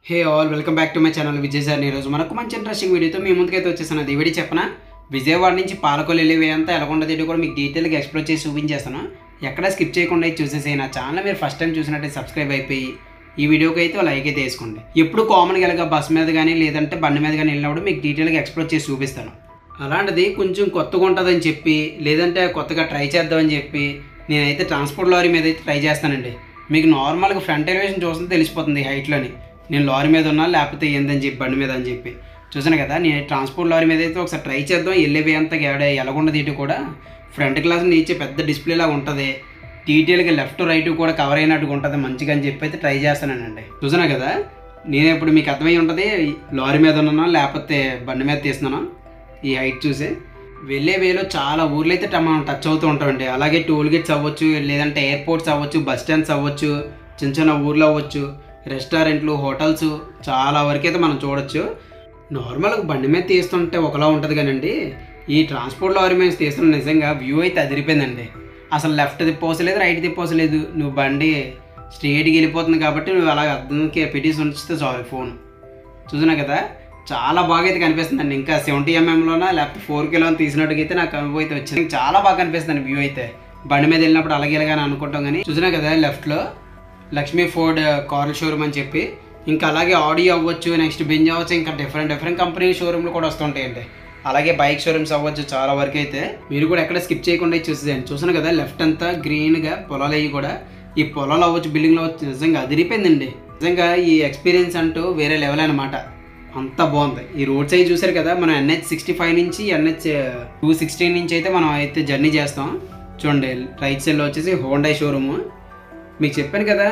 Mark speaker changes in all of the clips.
Speaker 1: Hey all welcome back to my channel Vijay sir. ఈరోజు మనకు మంచి ఇంట్రెస్టింగ్ వీడియోతో మీ ముందుకైతే వచ్చేసాను. అది వీడియో చెప్పనా, విజయవాడ నుంచి పాలకొల్లు వెళ్ళే వే అంతా ఎలా ఉండదు కూడా మీకు డీటెయిల్గా ఎక్స్ప్లోర్ చేసి చూపించేస్తాను. ఎక్కడ స్కిప్ చేయకుండా చూసేసి నా ఛానల్ మీరు ఫస్ట్ టైం చూసినట్టే సబ్స్క్రైబ్ అయిపోయి ఈ వీడియోకి అయితే లైక్ అయితే వేసుకోండి. ఎప్పుడు కామన్గా వెళ్ళగా బస్ మీద కానీ లేదంటే బండి మీద కానీ వెళ్ళినప్పుడు మీకు డీటెయిల్గా ఎక్స్ప్లోర్ చేసి చూపిస్తాను. అలాంటిది కొంచెం కొత్తగా ఉంటుందని చెప్పి లేదంటే కొత్తగా ట్రై చేద్దామని చెప్పి నేనైతే ట్రాన్స్పోర్ట్ లారీ మీద అయితే ట్రై చేస్తానండి. మీకు నార్మల్గా ఫ్రంట్ ఎలివేషన్ చూస్తుంటే తెలిసిపోతుంది హైట్లోని నేను లారీ మీద ఉన్నా లేకపోతే ఏందని చెప్పి బండి మీద అని చెప్పి చూసాను కదా. నేను ట్రాన్స్పోర్ట్ లారీ మీద అయితే ఒకసారి ట్రై చేద్దాం. వెళ్ళేవి అంతా ఎలాగుండదు, ఇటు కూడా ఫ్రంట్ గ్లాస్ నీచే పెద్ద డిస్ప్లే లాగా ఉంటుంది, డీటెయిల్గా లెఫ్ట్ రైట్ కూడా కవర్ అయినట్టుగా ఉంటుంది మంచిగా అని చెప్పి అయితే ట్రై చేస్తానండి. చూసాను కదా, నేను ఇప్పుడు మీకు అర్థమై ఉంటుంది లారీ మీద ఉన్నాను లేకపోతే బండి మీద తీస్తున్నాను. ఈ హైట్ చూసి వెళ్ళే వేలో చాలా ఊర్లు అయితే మనం టచ్ అవుతూ ఉంటామండి. అలాగే టోల్ గేట్స్ అవ్వచ్చు, లేదంటే ఎయిర్పోర్ట్స్ అవ్వచ్చు, బస్ స్టాండ్స్ అవ్వచ్చు, చిన్న చిన్న ఊర్లు అవ్వచ్చు, రెస్టారెంట్లు, హోటల్స్ చాలా వరకు అయితే మనం చూడొచ్చు. నార్మల్గా బండి మీద తీస్తుంటే ఒకలా ఉంటుంది కానండి, ఈ ట్రాన్స్పోర్ట్ లారీ మీద తీస్తున్న నిజంగా వ్యూ అయితే అదిరిపోయిందండి. అసలు లెఫ్ట్ తిప్పవసలేదు, రైట్ తిప్పవసలేదు, నువ్వు బండి స్ట్రేట్కి వెళ్ళిపోతుంది కాబట్టి నువ్వు అలా అర్థంకి పెట్టేసి ఉంచితే చాలు ఫోన్. చూసినా కదా, చాలా బాగా అయితే కనిపిస్తుందండి. ఇంకా 70 mm లేకపోతే 4K తీసినట్టుగా అయితే నాకు అనుభవం అయితే వచ్చింది. చాలా బాగా కనిపిస్తుంది వ్యూ అయితే. బండి మీద వెళ్ళినప్పుడు అలాగే ఇలాగని అనుకుంటాం కానీ చూసినా కదా లెఫ్ట్లో లక్ష్మీ ఫోర్డ్ కార్ల షోరూమ్ అని చెప్పి, ఇంకా అలాగే ఆడి అవ్వచ్చు, నెక్స్ట్ బెంజ్ అవ్వచ్చు, ఇంకా డిఫరెంట్ కంపెనీ షోరూమ్లు కూడా వస్తుంటాయండి. అలాగే బైక్ షోరూమ్స్ అవ్వచ్చు చాలా వరకు అయితే. మీరు కూడా ఎక్కడ స్కిప్ చేయకుండా చూసేయండి. చూసాను కదా లెఫ్ట్ అంతా గ్రీన్గా పొలాలు అయ్యి కూడా, ఈ పొలాలు అవ్వచ్చు, బిల్డింగ్లు అవ్వచ్చు, నిజంగా అదిరిపోయిందండి. నిజంగా ఈ ఎక్స్పీరియన్స్ అంటూ వేరే లెవెల్ అనమాట. అంతా బాగుంది. ఈ రోడ్ సైడ్ చూసారు కదా, మనం NH 65 నుంచి NH 216 నుంచి అయితే మనం అయితే జర్నీ చేస్తాం. చూడండి రైట్ సైడ్లో వచ్చేసి హోండా షోరూము. మీకు చెప్పాను కదా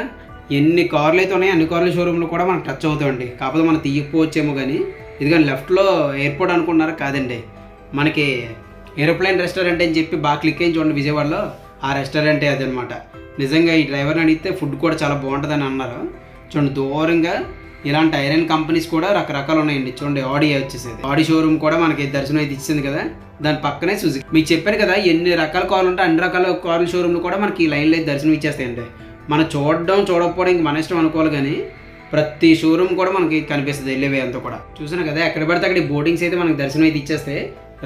Speaker 1: ఎన్ని కార్లు అయితే ఉన్నాయో అన్ని కార్ల షోరూమ్లు కూడా మనకు టచ్ అవుతాయండి. కాకపోతే మనం తీయకపోవచ్చేమో కానీ ఇది కానీ లెఫ్ట్లో ఎయిర్పోర్ట్ అనుకున్నారా, కాదండి, మనకి ఏరోప్లేన్ రెస్టారెంట్ అని చెప్పి బాగా క్లిక్ అయ్యి చూడండి విజయవాడలో, ఆ రెస్టారెంటే అది అనమాట. నిజంగా ఈ డ్రైవర్ని అడిగితే ఫుడ్ కూడా చాలా బాగుంటుందని అన్నారు. చూడండి దూరంగా ఇలాంటి ఐరన్ కంపెనీస్ కూడా రకరకాలు ఉన్నాయండి. చూడండి ఆడి వచ్చేసేది, ఆడి షోరూమ్ కూడా మనకి దర్శనం అయితే ఇచ్చింది కదా, దాని పక్కనే సుజుకి. మీకు చెప్పాను కదా ఎన్ని రకాల కార్లు ఉంటాయి, అన్ని రకాల కార్ల షోరూమ్లు కూడా మనకి ఈ లైన్లో అయితే దర్శనం ఇచ్చేస్తాయండి. మనం చూడకపోవడం ఇంక మన ఇష్టం అనుకోవాలి కానీ ప్రతి షోరూమ్ కూడా మనకి కనిపిస్తుంది వెళ్ళేవే అంతా కూడా. చూసాను కదా ఎక్కడ పడితే అక్కడ బోర్డింగ్స్ అయితే మనకి దర్శనం అయితే ఇచ్చేస్తే.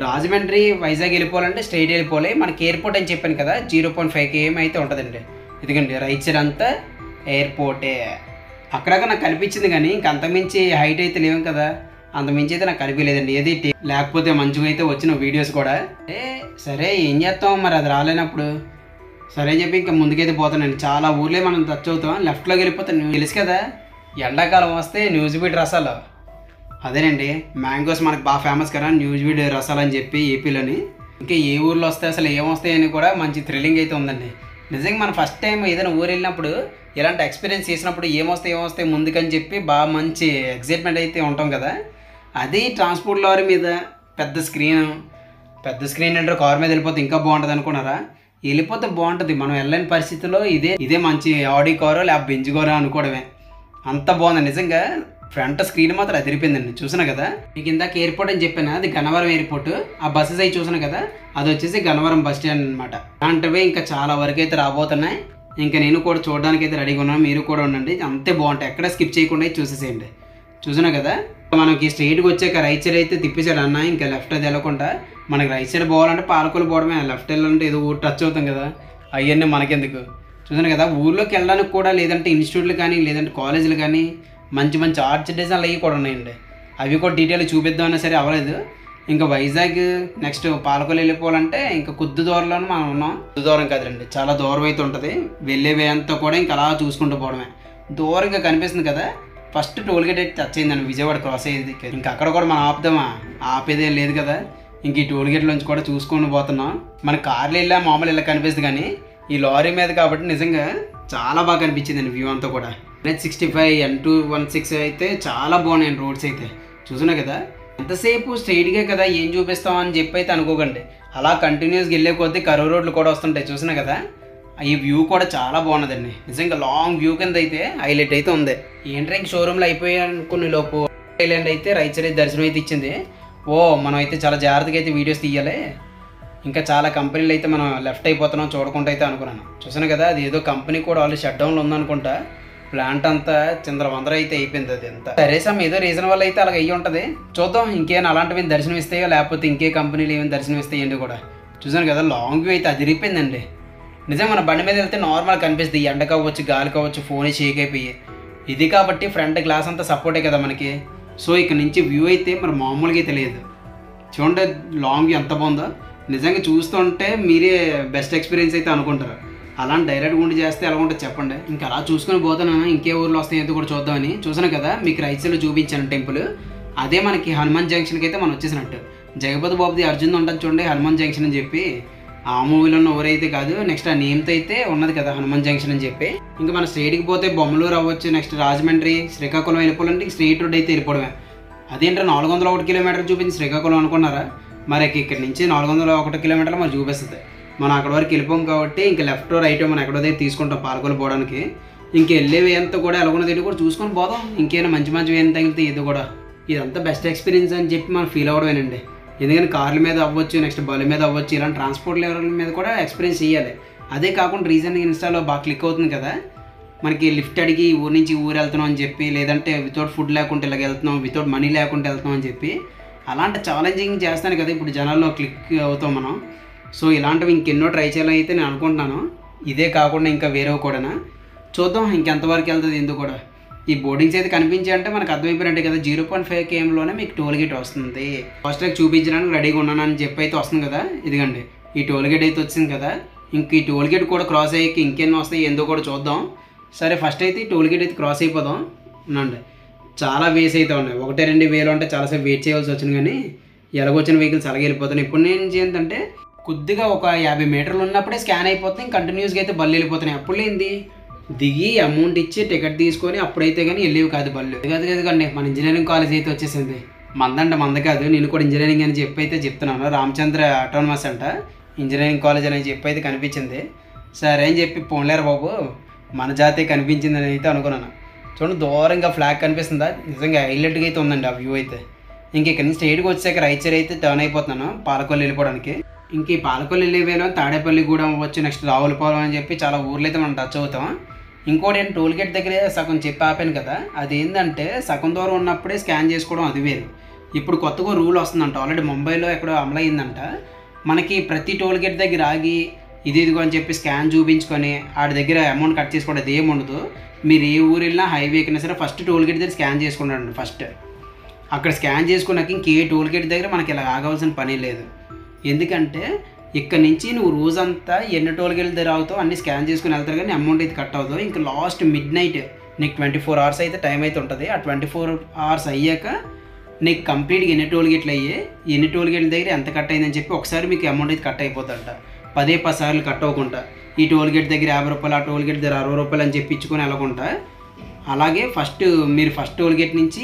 Speaker 1: రాజమండ్రి వైజాగ్ వెళ్ళిపోవాలంటే స్ట్రైట్ వెళ్ళిపోవాలి. మనకి ఎయిర్పోర్ట్ అని చెప్పాను కదా 0.5 km అయితే ఉంటుందండి. ఎందుకండి రైట్ సైడ్ అంతా ఎయిర్పోర్టే. అక్కడక్కడ నాకు కనిపించింది కానీ ఇంక అంతమించి హైట్ అయితే లేవు కదా, అంతమించి అయితే నాకు కనిపించలేదండి. ఏది లేకపోతే మంచిగా అయితే వచ్చిన వీడియోస్ కూడా. సరే ఏం చేస్తాం మరి అది రాలేనప్పుడు, సరే చెప్పి ఇంకా ముందుకైతే పోతానండి. చాలా ఊర్లే మనం టచ్ అవుతాం. లెఫ్ట్లోకి వెళ్ళిపోతాం. తెలుసు కదా ఎండాకాలం వస్తే న్యూస్ బీడ్ రసాలు, అదేనండి మ్యాంగోస్ మనకు బాగా ఫేమస్ కదా న్యూస్ బీడ్ రసాలు అని చెప్పి ఏపీలోని. ఇంకా ఏ ఊర్లో వస్తాయి అసలు ఏమొస్తాయని కూడా మంచి థ్రిల్లింగ్ అయితే ఉందండి. నిజంగా మనం ఫస్ట్ టైం ఏదైనా ఊరు వెళ్ళినప్పుడు ఇలాంటి ఎక్స్పీరియన్స్ చేసినప్పుడు ఏమొస్తాయి ముందుకని చెప్పి బాగా మంచి ఎక్సైట్మెంట్ అయితే ఉంటాం కదా. అది ట్రాన్స్పోర్ట్ లారీ మీద పెద్ద స్క్రీన్ అంటే కార్ మీద వెళ్ళిపోతే ఇంకా బాగుంటుంది అనుకున్నారా? వెళ్ళిపోతే బాగుంటుంది. మనం వెళ్ళని పరిస్థితిలో ఇదే మంచి ఆడి కారో లేకపోతే బెంజ్ కారో అనుకోవడమే. అంత బాగుంది నిజంగా. ఫ్రంట్ స్క్రీన్ మాత్రం అదిరిపోయిందండి. చూసాను కదా మీకు ఇందాక ఎయిర్పోర్ట్ అని చెప్పాను, అది గన్నవరం ఎయిర్పోర్ట్. ఆ బస్సెస్ అవి చూసాను కదా, అది వచ్చేసి గన్నవరం బస్ స్టాండ్ అనమాట. అలాంటివే ఇంకా చాలా వరకు అయితే రాబోతున్నాయి. ఇంకా నేను కూడా చూడడానికి అయితే రెడీగా ఉన్నాను, మీరు కూడా ఉండండి. అంతే బాగుంటాయి, ఎక్కడ స్కిప్ చేయకుండా చూసేసేయండి. చూసాను కదా మనకి స్ట్రైట్గా వచ్చాక రైట్ సైడ్ అయితే తిప్పేసాడు అన్న. ఇంకా లెఫ్ట్ అది వెళ్ళకుండా మనకి రైట్ సైడ్ పోవాలంటే పాలకొల్లు పోవడమే, లెఫ్ట్ వెళ్ళాలంటే ఏదో ఊరు టచ్ అవుతాం కదా, అవన్నీ మనకెందుకు. చూసాను కదా ఊళ్ళోకి వెళ్ళడానికి కూడా లేదంటే ఇన్స్టిట్యూట్లు కానీ లేదంటే కాలేజీలు కానీ మంచి ఆర్చ్ డిజైన్లు అవి కూడా ఉన్నాయండి. అవి కూడా డీటెయిల్ చూపిద్దామన్నా సరే అవ్వలేదు. ఇంకా వైజాగ్ నెక్స్ట్ పాలకొల్లు వెళ్ళిపోవాలంటే ఇంకా కొద్ది దూరంలోనే మనం ఉన్నాం. కొద్ది దూరం కాదండి, చాలా దూరం అయితే ఉంటుంది. వెళ్ళేవే అంతా కూడా ఇంకా అలా చూసుకుంటూ పోవడమే. దూరంగా కనిపిస్తుంది కదా, ఫస్ట్ టోల్ గేట్ అయితే టచ్ అయిందండి విజయవాడ క్రాస్ అయ్యేది. ఇంకా అక్కడ కూడా మనం ఆపుదామా, ఆపేదేం లేదు కదా. ఇంక ఈ టోల్ గేట్లోంచి కూడా చూసుకొని పోతున్నాం. మన కార్లు వెళ్ళా మామూలు ఇలా కనిపిస్తుంది కానీ ఈ లారీ మీద కాబట్టి నిజంగా చాలా బాగా కనిపించిందండి వ్యూ అంతా కూడా. NH 65 N216 అయితే చాలా బాగున్నాయండి రోడ్స్ అయితే. చూసినా కదా ఎంతసేపు స్ట్రైట్గా కదా ఏం చూపిస్తాం అని చెప్పి అయితే అనుకోకండి, అలా కంటిన్యూస్గా వెళ్ళే కొద్దీ కరువు రోడ్లు కూడా వస్తుంటాయి. చూసినా కదా ఈ వ్యూ కూడా చాలా బాగున్నదండి. నిజంగా లాంగ్ వ్యూ కింద అయితే హైలైట్ అయితే ఉంది. ఏంటంటే ఇంక షోరూమ్లో అయిపోయాయి అనుకునే లోపు ఐలాండ్ అయితే రైట్ సైడ్ దర్శనం అయితే ఇచ్చింది. మనం అయితే చాలా జాగ్రత్తగా అయితే వీడియోస్ తీయాలి. ఇంకా చాలా కంపెనీలు అయితే మనం లెఫ్ట్ అయిపోతున్నాం చూడకుండా అయితే అనుకున్నాను. చూసాను కదా అది ఏదో కంపెనీ కూడా ఆల్రెడీ షట్ డౌన్లో ఉందనుకుంటా. ప్లాంట్ అంతా చిందరవందర అయితే అయిపోయింది అది అంతా. సరే సమ్ ఏదో రీజన్ వల్ల అయితే అలాగ అయ్యి ఉంటుంది. చూద్దాం ఇంకేమైనా అలాంటివి దర్శనం ఇస్తాయో లేకపోతే ఇంకే కంపెనీలు ఏమైనా దర్శనం ఇస్తాయండి కూడా. చూసాను కదా లాంగ్ వ్యూ అయితే అదిరిపోయిందండి. నిజం మన బండి మీద వెళ్తే నార్మల్ కనిపిస్తుంది, ఎండ కావచ్చు గాలి కావచ్చు ఫోన్ షేక్ అయిపోయి. ఇది కాబట్టి ఫ్రంట్ గ్లాస్ అంతా సపోర్టే కదా మనకి. సో ఇక్కడ నుంచి వ్యూ అయితే మరి మామూలుగా తెలియదు. చూడండి లాంగ్ వ్యూ ఎంత బాగుందో. నిజంగా చూస్తుంటే మీరే బెస్ట్ ఎక్స్పీరియన్స్ అయితే అనుకుంటారు. అలాంటి డైరెక్ట్ గుండి చేస్తే ఎలా ఉంటుంది చెప్పండి. ఇంకా అలా చూసుకొని పోతాను ఇంకే ఊర్లో వస్తాయి కూడా చూద్దామని. చూసాను కదా మీకు రైట్ సైడ్లో చూపించాను టెంపుల్. అదే మనకి హనుమాన్ జంక్షన్కి అయితే మనం వచ్చేసినట్టు. జగపతి బాబుది అర్జున్ ఉంటుంది చూడండి హనుమాన్ జంక్షన్ అని చెప్పి. ఆ మూవీలో ఉన్న ఊరైతే కాదు, నెక్స్ట్ ఆ నేమ్తో అయితే ఉన్నది కదా హనుమాన్ జంక్షన్ అని చెప్పి. ఇంకా మన స్ట్రైట్కి పోతే బొమ్మలూరు అవ్వచ్చు, నెక్స్ట్ రాజమండ్రి శ్రీకాకుళం వెళ్ళిపోవాలంటే స్ట్రైట్ రోడ్ అయితే వెళ్ళిపోవడమే. అదేంటో 401 కిలోమీటర్లు చూపించి శ్రీకాకుళం అనుకున్నారా? మరి ఇక్కడ నుంచి 401 కిలోమీటర్లు మరి చూపిస్తుంది. మనం అక్కడ వరకు వెళ్ళిపోం కాబట్టి ఇంకా లెఫ్ట్ రైట్ మనం ఎక్కడో దగ్గర తీసుకుంటాం పాలకొల్లు పోవడానికి. ఇంక వెళ్ళేవి ఎంత కూడా ఎలాగున్నది కూడా చూసుకొని పోదాం. ఇంకేమైనా మంచి మంచివి ఏం తగిలితే ఇది కూడా. ఇదంతా బెస్ట్ ఎక్స్పీరియన్స్ అని చెప్పి మనం ఫీల్ అవ్వడమేనండి. ఎందుకంటే కార్ల మీద అవ్వచ్చు, నెక్స్ట్ బల మీద అవ్వచ్చు, ఇలాంటి ట్రాన్స్పోర్ట్ లెవెల్ మీద కూడా ఎక్స్పీరియన్స్ చేయాలి. అదే కాకుండా రీసెంట్గా ఇన్స్టాలో బాగా క్లిక్ అవుతుంది కదా మనకి, లిఫ్ట్ అడిగి ఊరు నుంచి ఊరు వెళ్తున్నాం అని చెప్పి, లేదంటే వితౌట్ ఫుడ్ లేకుండా ఇలాగ వెళ్తున్నాం, వితౌట్ మనీ లేకుండా వెళ్తున్నాం అని చెప్పి అలాంటి ఛాలెంజింగ్ చేస్తాను కదా ఇప్పుడు జనాల్లో క్లిక్ అవుతాం మనం. సో ఇలాంటివి ఇంకెన్నో ట్రై చేయాలని అయితే నేను అనుకుంటున్నాను. ఇదే కాకుండా ఇంకా వేరేవి కూడా చూద్దాం ఇంకెంతవరకు వెళ్తుంది ఎందుకు కూడా. ఈ బోర్డింగ్స్ అయితే కనిపించాయి అంటే మనకు అర్థమైపోయినట్టే కదా. 0.5 kmలోనే మీకు టోల్ గేట్ వస్తుంది. ఫస్ట్ ట్రాక్ చూపించడానికి రెడీగా ఉన్నాను అని చెప్పి అయితే వస్తుంది కదా. ఇదిగండి ఈ టోల్ గేట్ అయితే వచ్చింది కదా. ఇంక ఈ టోల్ గేట్ కూడా క్రాస్ అయ్యాక ఇంకెన్ని వస్తాయి ఎందుకు కూడా చూద్దాం. సరే ఫస్ట్ అయితే ఈ టోల్ గేట్ అయితే క్రాస్ అయిపోదాం అనండి. చాలా వేస్ అయితే ఉన్నాయి. 1-2 వేలు అంటే చాలాసేపు వెయిట్ చేయవలసి వచ్చింది, కానీ ఎలాగొచ్చిన వెహికల్స్ అలాగే వెళ్ళిపోతున్నాయి. ఇప్పుడు నేను ఏంటంటే కొద్దిగా ఒక 50 మీటర్లు ఉన్నప్పుడే స్కాన్ అయిపోతుంది, కంటిన్యూస్గా అయితే బళ్ళు వెళ్ళిపోతున్నాయి. అప్పుడు ఏంది దిగి అమౌంట్ ఇచ్చి టికెట్ తీసుకొని అప్పుడైతే కానీ వెళ్ళేవి కాదు బళ్ళు. కదండి మన ఇంజనీరింగ్ కాలేజ్ అయితే వచ్చేసింది. మంద కాదు, నేను కూడా ఇంజనీరింగ్ అని చెప్పి అయితే చెప్తున్నాను. రామచంద్ర ఆటోనమస్ అంట ఇంజనీరింగ్ కాలేజ్ అని చెప్పి అయితే కనిపించింది. సరే అని చెప్పి పోన్లేరు బాబు మన జాతే కనిపించింది అని అయితే అనుకున్నాను. చూడండి దూరంగా ఫ్లాగ్ కనిపిస్తుందా, నిజంగా హైలైట్గా అయితే ఉందండి ఆ వ్యూ అయితే. ఇంక ఇక్కడ నుంచి స్ట్రైట్గా వచ్చాక రైట్ సైడ్ అయితే టర్న్ అయిపోతున్నాను పాలకొల్లు వెళ్ళిపోవడానికి. ఇంక ఈ పాలకొల్లు వెళ్ళేవేలో తాడేపల్లి గూడెం అవ్వచ్చు, నెక్స్ట్ రావులపాలెం అని చెప్పి చాలా ఊర్లు అయితే మనం టచ్ అవుతాం. ఇంకోటి ఏంటి టోల్ గేట్ దగ్గరే సగం చెప్పి ఆపాను కదా, అదేంటంటే సగం దూరం ఉన్నప్పుడే స్కాన్ చేసుకోవడం అది వేరు. ఇప్పుడు కొత్తగా రూల్ వస్తుందంట, ఆల్రెడీ ముంబైలో ఎక్కడో అమలైందంట. మనకి ప్రతి టోల్ గేట్ దగ్గర ఆగి ఇదిగో అని చెప్పి స్కాన్ చూపించుకొని ఆడి దగ్గర అమౌంట్ కట్ చేసుకోవడం అది ఏముండదు. మీరు ఏ ఊరు వెళ్ళినా హైవే ఎక్కినా సరే ఫస్ట్ టోల్ గేట్ దగ్గర స్కాన్ చేసుకుంటారండి. ఫస్ట్ అక్కడ స్కాన్ చేసుకున్నాక ఇంకే టోల్ గేట్ దగ్గర మనకి ఇలా ఆగాల్సిన పని లేదు. ఎందుకంటే ఇక్కడ నుంచి నువ్వు రోజంతా ఎన్ని టోల్ గేట్ల దగ్గర అవుతావు అన్ని స్కాన్ చేసుకుని వెళ్తారు, కానీ అమౌంట్ అయితే కట్ అవుతావు. ఇంకా లాస్ట్ మిడ్ నైట్ నీకు 24 hours అయితే టైం అయితే ఉంటుంది. ఆ 24 hours అయ్యాక నీకు కంప్లీట్గా ఎన్ని టోల్ గేట్లు అయ్యాయి, ఎన్ని టోల్ గేట్ల దగ్గర ఎంత కట్ అయిందని చెప్పి ఒకసారి మీకు అమౌంట్ అయితే కట్ అయిపోతుందంట. 10 సార్లు కట్ అవ్వకుండా ఈ టోల్ గేట్ దగ్గర 50 రూపాయలు, ఆ టోల్ గేట్ దగ్గర 60 రూపాయలు అని చెప్పి ఇచ్చుకొని వెళ్ళకుండా అలాగే మీరు ఫస్ట్ టోల్ గేట్ నుంచి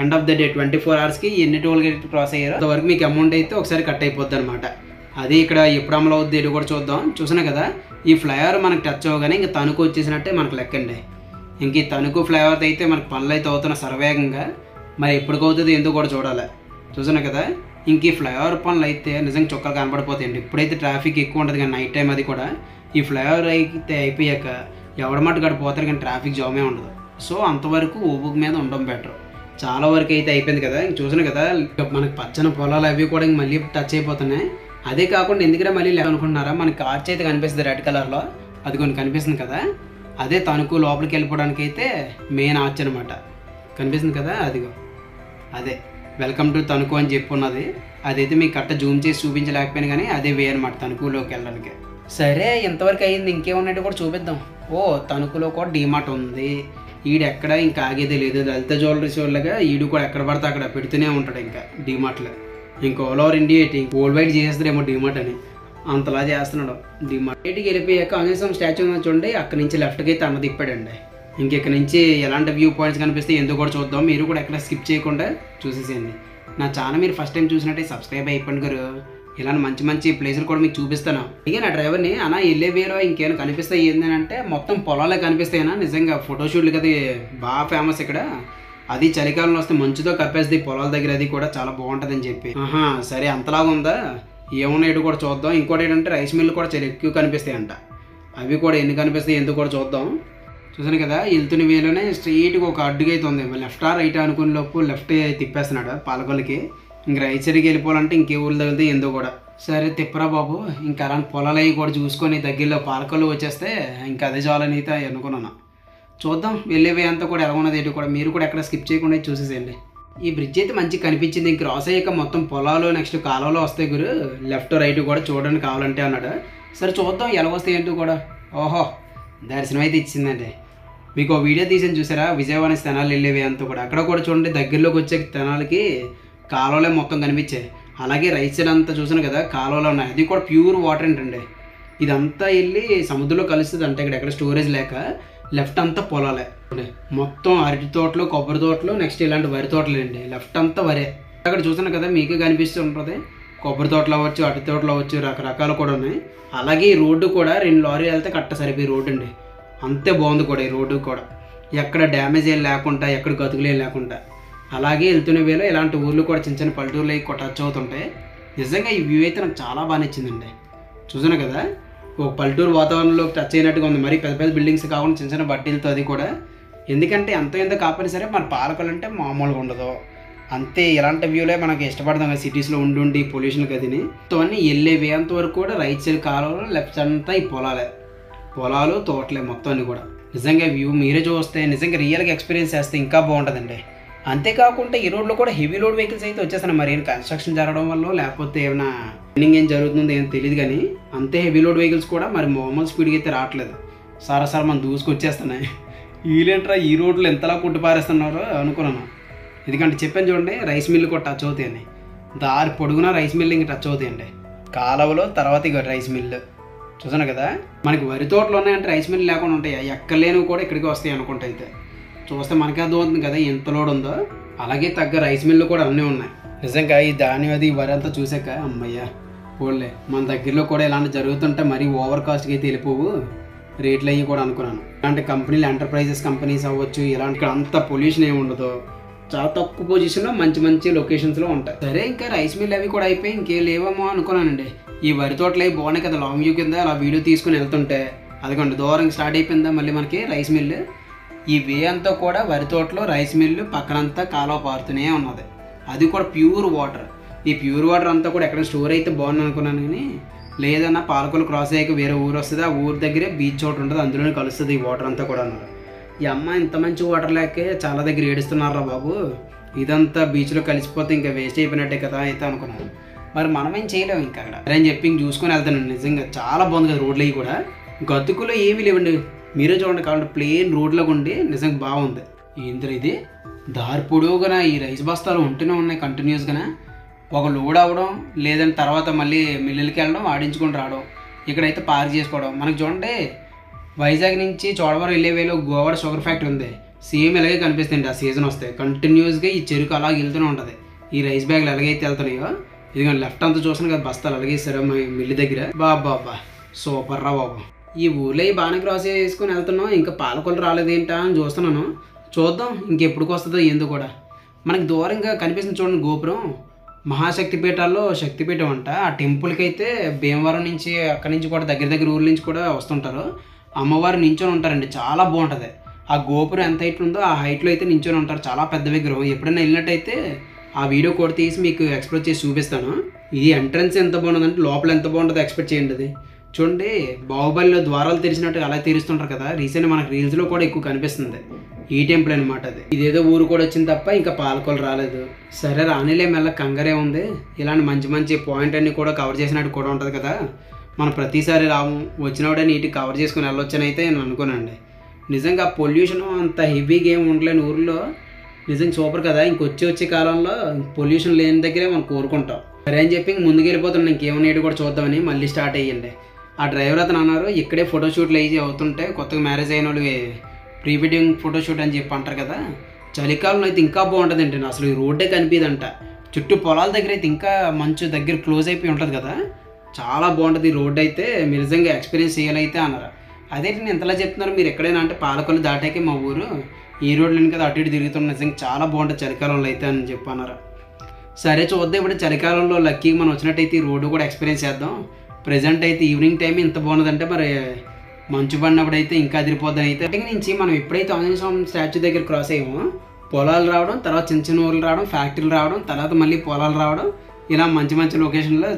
Speaker 1: end of the day 24 hours ఎన్ని టోల్ గేట్ క్రాస్ అయ్యారో అంతవరకు మీకు అమౌంట్ అయితే ఒకసారి కట్ అయిపోద్ది అనమాట. అది ఇక్కడ ఎప్పుడు అమలు అవుద్ది ఇది కూడా చూద్దాం. చూసినా కదా ఈ ఫ్లైఓవర్ మనకు టచ్ అవ్వగానే ఇంకా తణుకు వచ్చేసినట్టే మనకు లెక్కండి. ఇంక ఈ తణుకు ఫ్లైఓవర్ అయితే మనకు పనులు అయితే అవుతున్న సర్వేగంగా, మరి ఎప్పటికి అవుతుంది ఎందుకు కూడా చూడాలి. చూసినా కదా ఇంక ఈ ఫ్లైఓవర్ పనులు అయితే నిజంగా చుక్కలు కనబడిపోతాయండి. ఇప్పుడైతే ట్రాఫిక్ ఎక్కువ ఉంటుంది కానీ నైట్ టైం అది కూడా. ఈ ఫ్లైఓవర్ అయితే అయిపోయాక ఎవడమట్టు గడ పోతారు కానీ ట్రాఫిక్ జామే ఉండదు. సో అంతవరకు ఊబుక్ మీద ఉండడం బెటర్. చాలా వరకు అయితే అయిపోయింది కదా. ఇంక చూసినా కదా మనకి పచ్చని పొలాలు అవి కూడా ఇంక మళ్ళీ టచ్ అయిపోతున్నాయి. అదే కాకుండా ఎందుకంటే మళ్ళీ అనుకుంటున్నారా మనకి ఆర్చ్ అయితే కనిపిస్తుంది రెడ్ కలర్లో, అది కొన్ని కనిపిస్తుంది కదా. అదే తణుకు లోపలికి వెళ్ళిపోవడానికి అయితే మెయిన్ ఆర్చ్ అనమాట. కనిపిస్తుంది కదా అదిగో అదే వెల్కమ్ టు తణుకు అని చెప్పి ఉన్నది. అదైతే మీకు కరెక్ట్ జూమ్ చేసి చూపించలేకపోయినా కానీ అదే వే అనమాట తణుకులోకి వెళ్ళడానికి. సరే ఇంతవరకు అయ్యింది, ఇంకేమున్నట్టు కూడా చూపిద్దాం. ఓ తణుకులో కూడా డీమార్ట్ ఉంది. ఈడు ఎక్కడ ఇంకా ఆగేదే లేదు. లలిత జ్యువెలరీస్ వాళ్ళగా ఈడు కూడా ఎక్కడ పడితే అక్కడ పెడుతూనే ఉంటాడు ఇంకా డీమార్ట్లో. ఇంకా all over India world wide చేసేస్తారేమో డీమార్ట్ అని, అంతలా చేస్తున్నాడు డీమార్ట్. బయటికి వెళ్ళిపోయాక ఆంజనేయ స్టాచ్యూ చూడండి, అక్కడ నుంచి లెఫ్ట్కి అయితే అన్న తిప్పాడండి. ఇంకెక్కడ నుంచి ఎలాంటి వ్యూ పాయింట్స్ కనిపిస్తే ఎందుకు కూడా చూద్దాం. మీరు కూడా ఎక్కడ స్కిప్ చేయకుండా చూసేసేయండి. నా ఛానల్ మీరు ఫస్ట్ టైం చూసినట్టే సబ్స్క్రైబ్ అయిపోండి గారు. ఇలాంటి మంచి మంచి ప్లేసులు కూడా మీకు చూపిస్తాను. ఇక నా డ్రైవర్ని అన్న వెళ్ళే వేలో ఇంకేమైనా కనిపిస్తాయి ఏంటంటే మొత్తం పొలాలే కనిపిస్తాయినా. నిజంగా ఫోటోషూట్లు కదా బాగా ఫేమస్ ఇక్కడ. అది చలికాలంలో వస్తే మంచుతో కప్పేస్తుంది పొలాల దగ్గర, అది కూడా చాలా బాగుంటుంది అని చెప్పి. సరే అంతలాగా ఉందా, ఏమున్నాయి కూడా చూద్దాం. ఇంకోటి ఏంటంటే రైస్ మిల్లు కూడా చాలా ఎక్కువ కనిపిస్తాయి అంట. అవి కూడా ఎన్ని కనిపిస్తాయి ఎందుకు కూడా చూద్దాం. చూసాను కదా, వెళ్తున్న వేలోనే స్ట్రైట్గా ఒక అడ్డుగా అయితే ఉంది. లెఫ్ట్ రైట్ అనుకునే లోపు లెఫ్ట్ తిప్పేస్తున్నాడు పాలకొల్లుకి. ఇంక రైట్ సైడ్కి వెళ్ళిపోవాలంటే ఇంకే ఊళ్ళు తగిలితే ఏందో కూడా. సరే తిప్పరా బాబు, ఇంకా అలాంటి పొలాలు అవి కూడా చూసుకొని దగ్గరలో పాలకొల్లు వచ్చేస్తే ఇంకా అదే చాలని అయితే అనుకున్నాను. చూద్దాం వెళ్ళేవే అంతా కూడా ఎలా ఉన్నది ఏంటి కూడా. మీరు కూడా ఎక్కడ స్కిప్ చేయకుండా చూసేసేయండి. ఈ బ్రిడ్జ్ అయితే మంచిగా కనిపించింది. ఇంక క్రాస్ అయ్యాక మొత్తం పొలాలు నెక్స్ట్ కాలంలో వస్తాయి గురు, లెఫ్ట్ రైట్ కూడా చూడడానికి కావాలంటే అన్నాడు. సరే చూద్దాం ఎలా వస్తాయి ఏంటో కూడా. ఓహో దర్శనం అయితే ఇచ్చిందండి. మీకు వీడియో తీసాను చూసారా, విజయవాడ నుంచి తెనాలి వెళ్ళేవి అంతా కూడా. అక్కడ కూడా చూడండి దగ్గరలోకి వచ్చే తెనాలికి కాలువలే మొత్తం కనిపించాయి. అలాగే రైట్ సైడ్ అంతా చూసాను కదా కాలువలో ఉన్నాయి, అది కూడా ప్యూర్ వాటర్ ఏంటండి. ఇదంతా వెళ్ళి సముద్రంలో కలుస్తుంది అంటే ఇక్కడ ఎక్కడ స్టోరేజ్ లేక. లెఫ్ట్ అంతా పొలాలే మొత్తం, అరటి తోటలు కొబ్బరి తోటలు నెక్స్ట్ ఇలాంటి వరి తోటలు అండి. లెఫ్ట్ అంతా వరే. అక్కడ చూసాను కదా మీకే కనిపిస్తూ ఉంటుంది, కొబ్బరి తోటలు అవ్వచ్చు అరటి తోటలు అవ్వచ్చు రకరకాలు కూడా ఉన్నాయి. అలాగే ఈ రోడ్డు కూడా 2 లారీలు వెళ్తే కరెక్ట్ సరిపోయి రోడ్డు అండి. అంతే బాగుంది కూడా ఈ రోడ్డు కూడా, ఎక్కడ డ్యామేజ్ ఏం లేకుండా ఎక్కడ గతుకులు ఏం లేకుండా. అలాగే వెళ్తున్న వేలో ఇలాంటి ఊర్లు కూడా చిన్న చిన్న పల్లెటూర్లు అవి టచ్ అవుతుంటాయి. నిజంగా ఈ వ్యూ అయితే నాకు చాలా బాగా నచ్చిందండి. చూసాను కదా ఒక పల్లెటూరు వాతావరణంలో టచ్ అయినట్టుగా ఉంది. మరి పెద్ద పెద్ద బిల్డింగ్స్ కాకుండా చిన్న చిన్న బట్టీలతో అది కూడా. ఎందుకంటే ఎంత కాకపోయినా సరే మన పాలకొల్లు అంటే మామూలుగా ఉండదు. అంతే ఇలాంటి వ్యూలే మనకి ఇష్టపడతాం కదా సిటీస్లో ఉండి పొల్యూషన్ గదిని. అన్నీ వెళ్ళేవి అంతవరకు కూడా రైట్ సైడ్ కాలువలు లెఫ్ట్ సైడ్ అంతా ఈ పొలాలు తోటలే మొత్తం అన్ని కూడా. నిజంగా వ్యూ మీరే చూస్తే నిజంగా రియల్గా ఎక్స్పీరియన్స్ చేస్తే ఇంకా బాగుంటుందండి. అంతేకాకుండా ఈ రోడ్లో కూడా హెవీ లోడ్ వెహికల్స్ అయితే వచ్చేస్తున్నాయి. మరి కన్స్ట్రక్షన్ జరగడం వల్ల లేకపోతే ఏమైనా రన్నింగ్ ఏం జరుగుతుందో ఏం తెలియదు కానీ అంతే హెవీ లోడ్ వెహికల్స్ కూడా మరి మామూలు స్పీడ్కి అయితే రావట్లేదు. సారా మనం దూసుకొచ్చేస్తున్నాయి. వీళ్ళేంట్రా ఈ రోడ్లు ఎంతలా కొట్టి పారేస్తున్నారో అనుకున్నాను. ఎందుకంటే చెప్పాను చూడండి రైస్ మిల్లు కూడా టచ్ అవుతాయండి. దారి పొడుగున రైస్ మిల్లు ఇంక టచ్ అవుతాయండి. కాలువలో తర్వాత ఇక రైస్ మిల్లు చూసాను కదా. మనకి వరి తోటలు ఉన్నాయంటే రైస్ మిల్లు లేకుండా ఉంటాయి. ఎక్కలేనివి కూడా ఇక్కడికి వస్తాయి అనుకుంటా. అయితే చూస్తే మనకి అర్థం అవుతుంది కదా ఎంత లోడ్ ఉందో. అలాగే తగ్గ రైస్ మిల్లు కూడా అన్నీ ఉన్నాయి. నిజంగా ఈ ధాన్యం అది వరి అంతా చూసాక అమ్మయ్యా పోలే మన దగ్గరలో కూడా ఇలాంటి జరుగుతుంటే మరీ ఓవర్ కాస్ట్కి అయితే వెళ్ళిపోవు రేట్లు అయ్యి కూడా అనుకున్నాను. ఇలాంటి కంపెనీలు ఎంటర్ప్రైజెస్ కంపెనీస్ అవ్వచ్చు, ఇలాంటి అంత పొల్యూషన్ ఏమి ఉండదు. చాలా తక్కువ పొజిషన్లో మంచి లొకేషన్స్లో ఉంటాయి. సరే ఇంకా రైస్ మిల్ అవి కూడా అయిపోయి ఇంకేం లేవేమో అనుకున్నానండి. ఈ వరి తోటలు అవి బాగున్నాయి కదా, లాంగ్ వ్యూ కింద అలా వీడియో తీసుకుని వెళ్తుంటే అదిగోండి దూరం స్టార్ట్ అయిపోయిందా మళ్ళీ మనకి రైస్ మిల్లు. ఈ వే అంతా కూడా వరి తోటలో రైస్ మిల్లు పక్కనంతా కాలువ పారుతూనే ఉన్నది. అది కూడా ప్యూర్ వాటర్. ఈ ప్యూర్ వాటర్ అంతా కూడా ఎక్కడ స్టోర్ అయితే బాగుంది అనుకున్నాను కానీ లేదన్నా పాలకొల్లు క్రాస్ అయ్యాక వేరే ఊరు వస్తుంది. ఆ ఊరు దగ్గరే బీచ్ ఒకటి ఉంటుంది, అందులోనే కలుస్తుంది ఈ వాటర్ అంతా కూడా అన్నారు. ఈ అమ్మ ఇంత మంచి వాటర్ లేకే చాలా దగ్గర ఏడుస్తున్నారా బాబు, ఇదంతా బీచ్లో కలిసిపోతే ఇంకా వేస్ట్ అయిపోయినట్టే కదా అయితే అనుకున్నాను. మరి మనం ఏం చేయలేము ఇంకా అక్కడ అని చెప్పి ఇంక చూసుకొని వెళ్తాను. నిజంగా చాలా బాగుంది కదా రోడ్లు అవి కూడా, గతుకులో ఏమీ లేవండి. మీరే చూడండి కావాలంటే ప్లెయిన్ రోడ్లోకి ఉండి నిజంగా బాగుంది. ఏంద్ర ఇది దారి పొడవుగా ఈ రైస్ బస్తాలు ఉంటూనే ఉన్నాయి కంటిన్యూస్గా. ఒక లోడ్ అవ్వడం లేదంటే తర్వాత మళ్ళీ మిల్లులకి వెళ్ళడం ఆడించుకొని రావడం, ఇక్కడైతే పార్క్ చేసుకోవడం. మనకు చూడండి వైజాగ్ నుంచి చోడవరం వెళ్ళే వేలో గోవాడ షుగర్ ఫ్యాక్టరీ ఉంది, సేమ్ ఇలాగే కనిపిస్తుంది. ఆ సీజన్ వస్తే కంటిన్యూస్గా ఈ చెరుకు అలాగే వెళ్తూనే ఉంటుంది. ఈ రైస్ బ్యాగ్లు ఎలాగైతే వెళ్తున్నాయో ఇదిగోండి లెఫ్ట్ అంతా చూసాను కదా బస్తాలు అలాగే ఇస్తారా మా మిల్లు దగ్గర. బాబా సూపర్ రా బాబు. ఈ ఊళ్ళో బాగానే క్రాస్ చేసుకుని వెళ్తున్నాం, ఇంకా పాలకొల్లు రాలేదేంటా అని చూస్తున్నాను. చూద్దాం ఇంకెప్పుడుకి వస్తుందో ఏందో కూడా. మనకి దూరంగా కనిపిస్తుంది చూడండి గోపురం, మహాశక్తిపీఠాల్లో శక్తిపీఠం అంట. ఆ టెంపుల్కి అయితే భీమవరం నుంచి అక్కడి నుంచి కూడా దగ్గర ఊర్ల నుంచి కూడా వస్తుంటారు. అమ్మవారు నించొని ఉంటారండి, చాలా బాగుంటుంది. ఆ గోపురం ఎంత హైట్ ఉందో ఆ హైట్లో అయితే నించొని ఉంటారు. చాలా పెద్ద విగ్రహం. ఎప్పుడైనా వెళ్ళినట్టయితే ఆ వీడియో కూడా తీసి మీకు ఎక్స్ప్లోర్ చేసి చూపిస్తాను. ఇది ఎంట్రన్స్ ఎంత బాగుంటుందంటే లోపల ఎంత బాగుంటుందో ఎక్స్పెక్ట్ చేయండి. అది చూడండి బాహుబలిలో ద్వారాలు తెరిచినట్టు అలా తెరుస్తుంటారు కదా, రీసెంట్ మనకి రీల్స్లో కూడా ఎక్కువ కనిపిస్తుంది. ఈ టెంపుల్ అనమాట అది. ఇదేదో ఊరు కూడా వచ్చింది తప్ప ఇంకా పాలకొల్లు రాలేదు. సరే రానిలే మెల్ల కంగారే ఉంది. ఇలాంటి మంచి పాయింట్ అన్ని కూడా కవర్ చేసినట్టు కూడా ఉంటుంది కదా. మనం ప్రతిసారి రాము, వచ్చినప్పుడే నీట్గా కవర్ చేసుకుని వెళ్ళొచ్చని అయితే నేను అనుకోనండి. నిజంగా పొల్యూషన్ అంత హెవీగా ఏమి ఉండలేని ఊర్లో నిజంగా సూపర్ కదా. ఇంకొచ్చే కాలంలో పొల్యూషన్ లేని దగ్గరే మనం కోరుకుంటాం. సరే అని చెప్పి ముందుకు వెళ్ళిపోతున్నాం, ఇంకేమన్నా కూడా చూద్దామని మళ్ళీ స్టార్ట్ అయ్యండి. ఆ డ్రైవర్ అతను అన్నారు ఇక్కడే ఫోటోషూట్లు అయ్యి అవుతుంటే కొత్తగా మ్యారేజ్ అయిన వాళ్ళు ప్రీ వెడ్డింగ్ ఫోటోషూట్ అని చెప్పి అంటారు కదా. చలికాలంలో అయితే ఇంకా బాగుంటుందండి. అసలు ఈ రోడ్డే కనిపిదంట. చుట్టూ పొలాల దగ్గర అయితే ఇంకా మంచు దగ్గర క్లోజ్ అయిపోయి ఉంటుంది కదా, చాలా బాగుంటుంది ఈ రోడ్డు అయితే. మీరు నిజంగా ఎక్స్పీరియన్స్ చేయాలైతే అన్నారు. అదే నేను ఎంతలా చెప్తున్నారు మీరు ఎక్కడైనా అంటే పాలకొల్లు దాటాకే మా ఊరు ఈ రోడ్లని కదా అటు ఇటు తిరుగుతున్న నిజంగా చాలా బాగుంటుంది చలికాలంలో అయితే అని చెప్పి అన్నారు. సరే చూద్దాం ఇప్పుడు చలికాలంలో లక్కీగా మనం వచ్చినట్టయితే ఈ రోడ్డు కూడా ఎక్స్పీరియన్స్ చేద్దాం. ప్రజెంట్ అయితే ఈవినింగ్ టైం ఇంత బాగున్నదంటే మరి మంచు పడినప్పుడు అయితే ఇంకా అదిరిపోద్దని అయితే అటు నుంచి మనం ఎప్పుడైతే ఆంజనేయ స్వామి స్టాచ్యూ దగ్గర క్రాస్ అయ్యామో పొలాలు రావడం, తర్వాత చిన్న చిన్న ఊర్లు రావడం, ఫ్యాక్టరీలు రావడం, తర్వాత మళ్ళీ పొలాలు రావడం, ఇలా మంచి మంచి లొకేషన్లో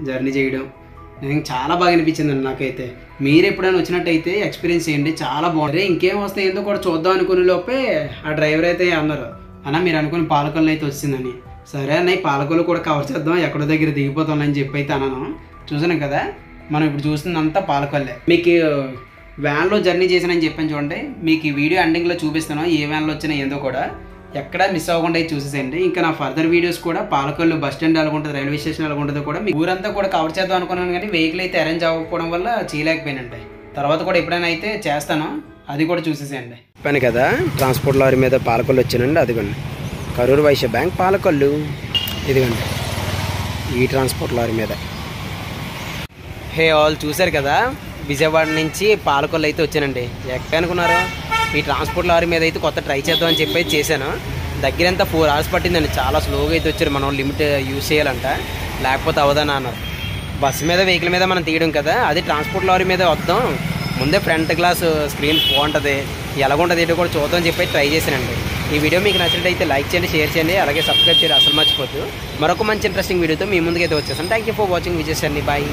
Speaker 1: జర్నీ చేయడం నిజంగా చాలా బాగా అనిపించిందండి నాకైతే. మీరు ఎప్పుడైనా వచ్చినట్టయితే ఎక్స్పీరియన్స్ చేయండి, చాలా బాగుంటుంది. ఇంకేం వస్తాయి ఏందో కూడా చూద్దాం అనుకునే లోపే ఆ డ్రైవర్ అయితే అన్నారు, అన్న మీరు అనుకుని పాలకొల్లు అయితే వచ్చిందని. సరే అన్నయ్య పాలకొల్లు కూడా కవర్ చేద్దాం, ఎక్కడో దగ్గర దిగిపోతామని చెప్పి అయితే అన్నాను. చూసాను కదా, మనం ఇప్పుడు చూస్తుందంతా పాలకొల్లే. మీకు వ్యాన్లో జర్నీ చేసానని చెప్పాను చూడండి, మీకు ఈ వీడియో ఎండింగ్లో చూపిస్తాను ఏ వ్యాన్లో వచ్చినా ఏందో కూడా, ఎక్కడ మిస్ అవ్వకుండా అయితే చూసేసేయండి. ఇంకా నా ఫర్దర్ వీడియోస్ కూడా పాలకొల్లు బస్ స్టాండ్ ఎలా ఉంటుంది, రైల్వే స్టేషన్ ఎలా ఉంటుందో కూడా మీ ఊరంతా కూడా కవర్ చేద్దాం అనుకున్నాను, కానీ వెహికల్ అయితే అరేంజ్ అవ్వకపోవడం వల్ల చేయలేకపోయానండి. తర్వాత కూడా ఎప్పుడైనా అయితే చేస్తాను, అది కూడా చూసేసేయండి. చెప్పాను కదా ట్రాన్స్పోర్ట్ లారీ మీద పాలకొల్లు వచ్చానండి. అదిగోండి కరూర్ వైశ్య బ్యాంక్ పాలకొల్లు, ఇదిగోండి ఈ ట్రాన్స్పోర్ట్ లారీ మీద. హే ఆల్, చూశారు కదా విజయవాడ నుంచి పాలకొల్లు అయితే వచ్చానండి. ఎక్కడ అనుకున్నారు, ఈ ట్రాన్స్పోర్ట్ లారీ మీద అయితే కొత్త ట్రై చేద్దామని చెప్పి అయితే చేశాను. దగ్గరంతా 4 hours పట్టిందండి, చాలా స్లోగా అయితే వచ్చారు. మనం లిమిట్ యూజ్ చేయాలంట, లేకపోతే అవదని అన్నారు. బస్సు మీద వెహికల్ మీద మనం తీయడం కదా, అది ట్రాన్స్పోర్ట్ లారీ మీద వద్దాం, ముందే ఫ్రంట్ గ్లాస్ స్క్రీన్ బాగుంటుంది, ఎలాగుంటుంది ఏంటో కూడా చూద్దామని చెప్పి ట్రై చేశానండి. ఈ వీడియో మీకు నచ్చినట్టయితే లైక్ చేయండి, షేర్ చేయండి, అలాగే సబ్స్క్రైబ్ చేయండి అసలు మర్చిపోద్దు. మరొక మంచి ఇంట్రెస్టింగ్ వీడియోతో మీ ముందుకైతే వచ్చేసాను. Thank you for watching Vijay సర్ని, బాయ్.